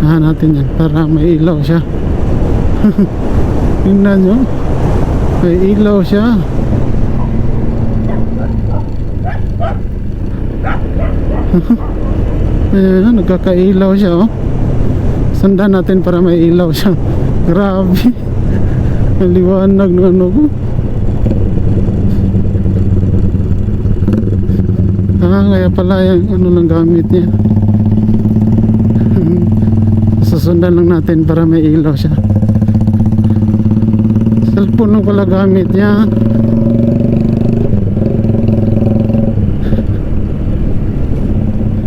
Puntahan natin yan para may ilaw siya. Tingnan nyo, may ilaw siya. Ayan, nagkakailaw siya, oh. Sundan natin para may ilaw siya. Grabe. Ang liwanag ng ano ko. Kaya pala yung ano lang gamit niya. Susundan lang natin para may ilaw siya. Cellphone lang pala gamit niya.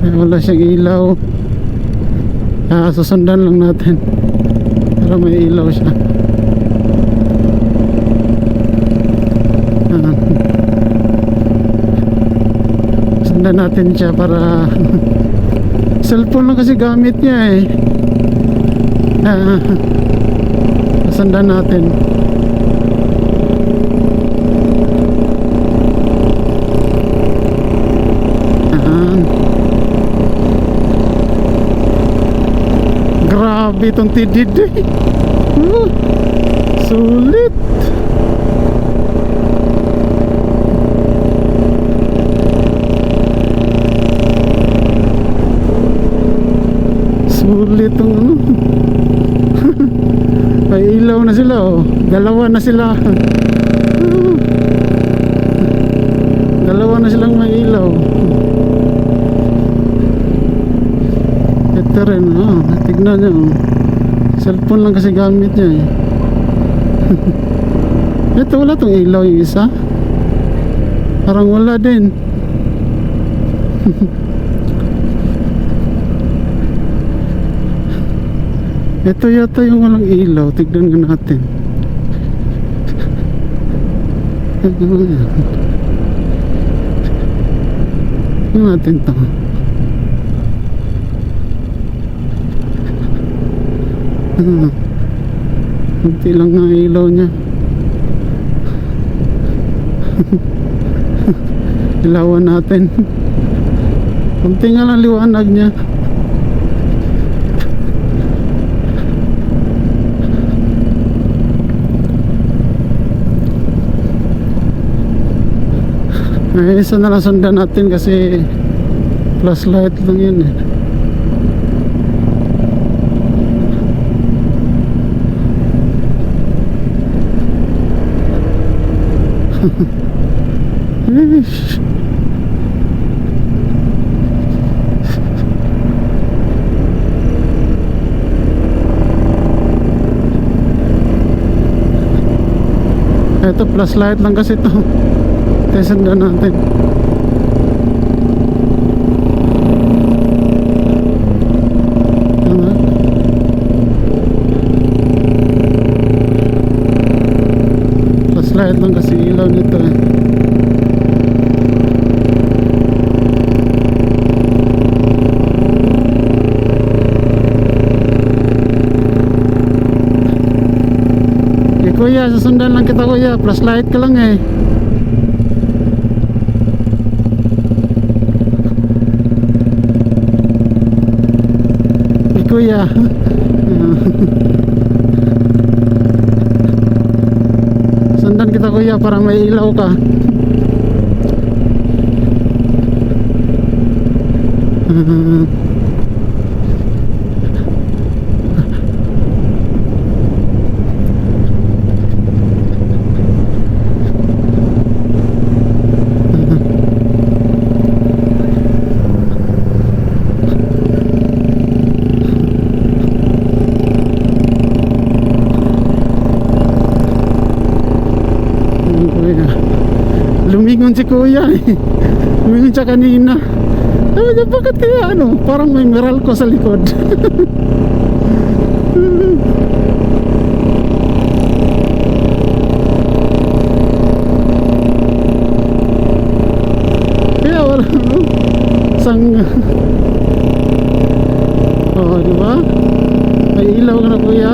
Wala siyang ilaw. Susundan lang natin para may ilaw siya. Sundan natin siya para cellphone lang kasi gamit niya eh. Sundan natin. Grabe itong tidid eh. Sulit. Sulit itong ano. May ilaw na sila, oh. Dalawa na sila. Dalawa na silang may ilaw. Ito rin, oh. Tignan nyo, oh. Cellphone lang kasi gamit niya eh. Ito wala tong ilaw yung isa. Parang wala din. Ito yata yung walang ilaw. Tignan nga natin. Tignan natin ito. Kunti lang nga ilaw niya. Ilawan natin. Kunti nga lang liwanag niya. Ay, isa na lang sundan natin kasi flashlight lang yun eh. Ito flashlight lang kasi ito. Sundan natin. Flashlight lang kasi ilaw nito eh. Kuya, susundan lang kita kuya. Flashlight ka lang eh. Kuya. Sundan kita kuya para may ilaw ka. Lumingon si kuya eh. Lumingon siya kanina. Sabi niya, bakit kaya ano? Parang may Meralco sa likod. Kaya wala no? Sang oh, diba? May ilaw ka na kuya.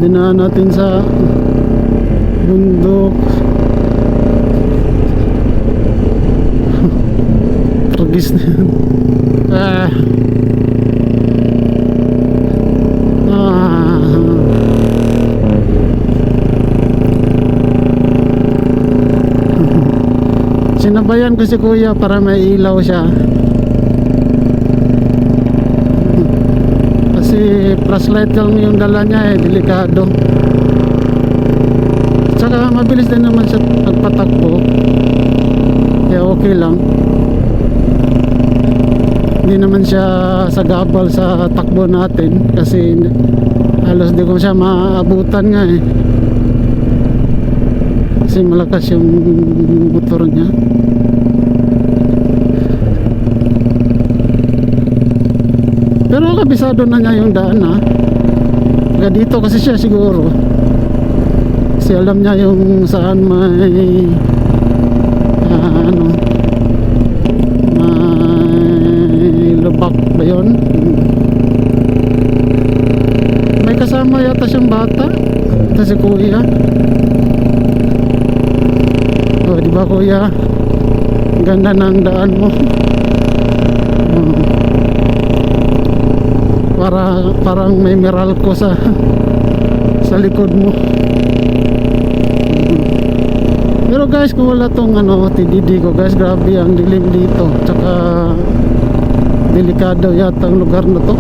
Dinaan natin sa bundok. Tragis na yan. Ah. Sinabayan ko si kuya para may ilaw siya. Kasi flashlight lang yung dala niya delikado. Tsaka mabilis din naman siya magpatakbo. Kaya okay lang. Hindi naman siya sagabal sa takbo natin kasi halos di ko siya maabutan nga kasi malakas yung motor niya. Pero kabisado na niya yung daan Kaya dito kasi siya siguro kasi alam niya yung saan may may lubak ba yun. May kasama yata siyang bata. Ito si kuya. Diba kuya, ganda ng daan mo. Parang may Meralco sa likod mo. Pero guys, kung wala tong TDD ko guys, grabe ang dilim dito. Tsaka delikado yata ang lugar na to.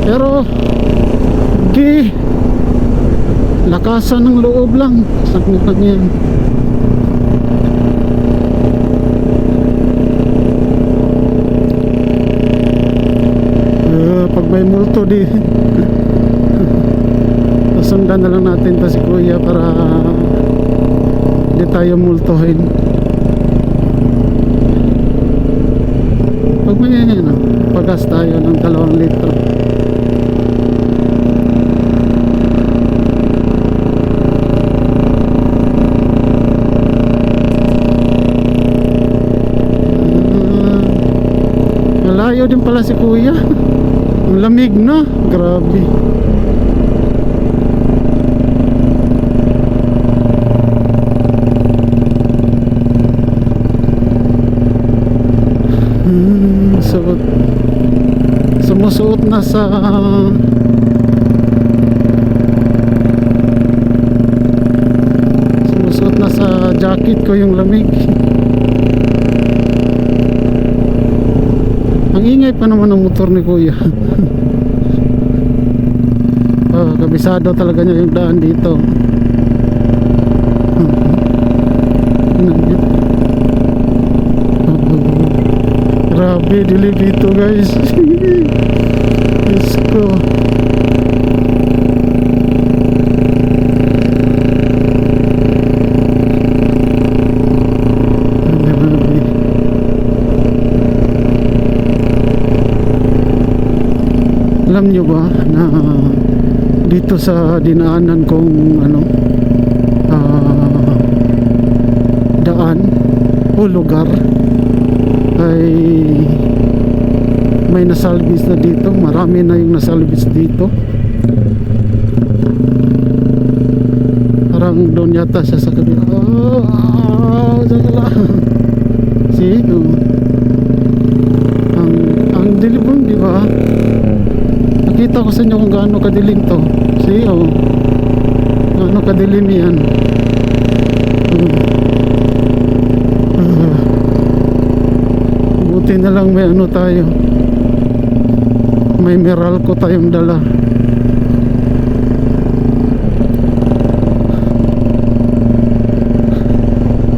Pero lakasan ng loob lang. Sakit lang yan. Pag may multo sundan na lang natin ta si kuya para hindi tayo multohin. Pag may pagas tayo ng 2 litro. Malayo din pala si kuya. Ang lamig na, grabe. Sumusuot na sa jacket ko yung lamig. Ang ingay pa naman ng motor ni kuya. Kabisado talaga niya yung daan dito. Grabe, dilim dito guys. Diyos ko. Alam nyo ba na dito sa dinaanan kong daan o lugar ay may nasalvage na dito. Marami na yung nasalvage dito. Parang doon yata siya sa kabila. See? Ang dilim, di ba? Nakita ko sa inyo kung gaano kadilim to. See, gaano kadilim yan. Buti na lang may tayo. May Meralco tayong dala.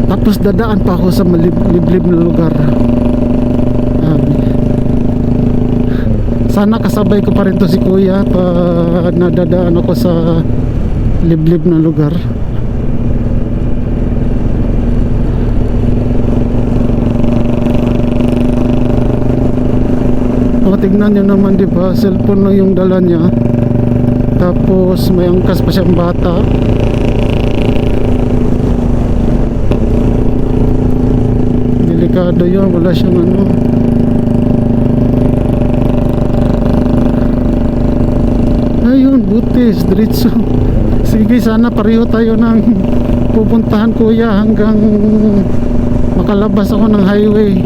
Tapos dadaan pa ako sa maliblib na lugar. Sana kasabay ko pa rin to si kuya pag nadadaan ako sa liblib na lugar. Tignan nyo naman, di ba? Cellphone lang yung dala niya. Tapos may angkas pa siyang bata. Delikado yun. Wala siyang Butis, diretso. Sige, sana pareho tayo ng pupuntahan kuya hanggang makalabas ako ng highway.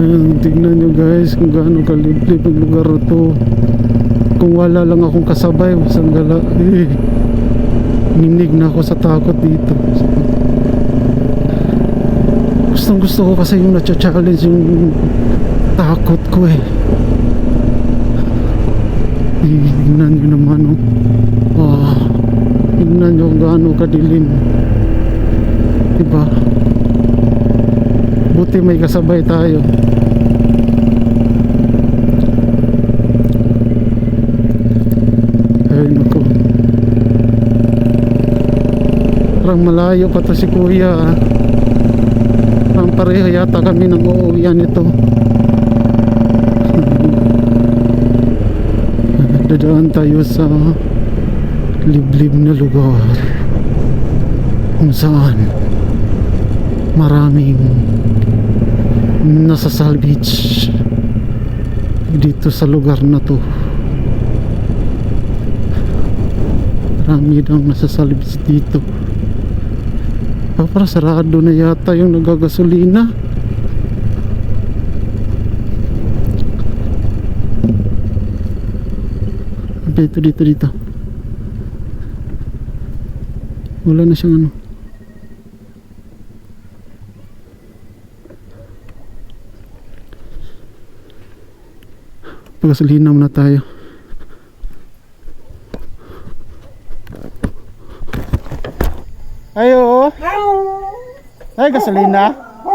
Ayan, tignan nyo guys kung gaano kaliblib ang lugar to. Kung wala lang akong kasabay, sanggala, ninig na ako sa takot dito. Gustong gusto ko kasi yung na-challenge yung takot ko eh. Tignan nyo naman oh. Tignan nyo kung gaano kadilim, diba? Buti may kasabay tayo. Ay naku, parang malayo pa to si kuya ah. Parang pareho yata kami ng uuwian nito. Dadaan tayo sa liblib na lugar kung saan maraming nasa salvage dito sa lugar na to. Marami daw nasa salvage dito. Para sarado na yata yung nagagasolina. Dito wala na siyang ano. Pagasolina muna tayo. Ayo. Ay, gasolina.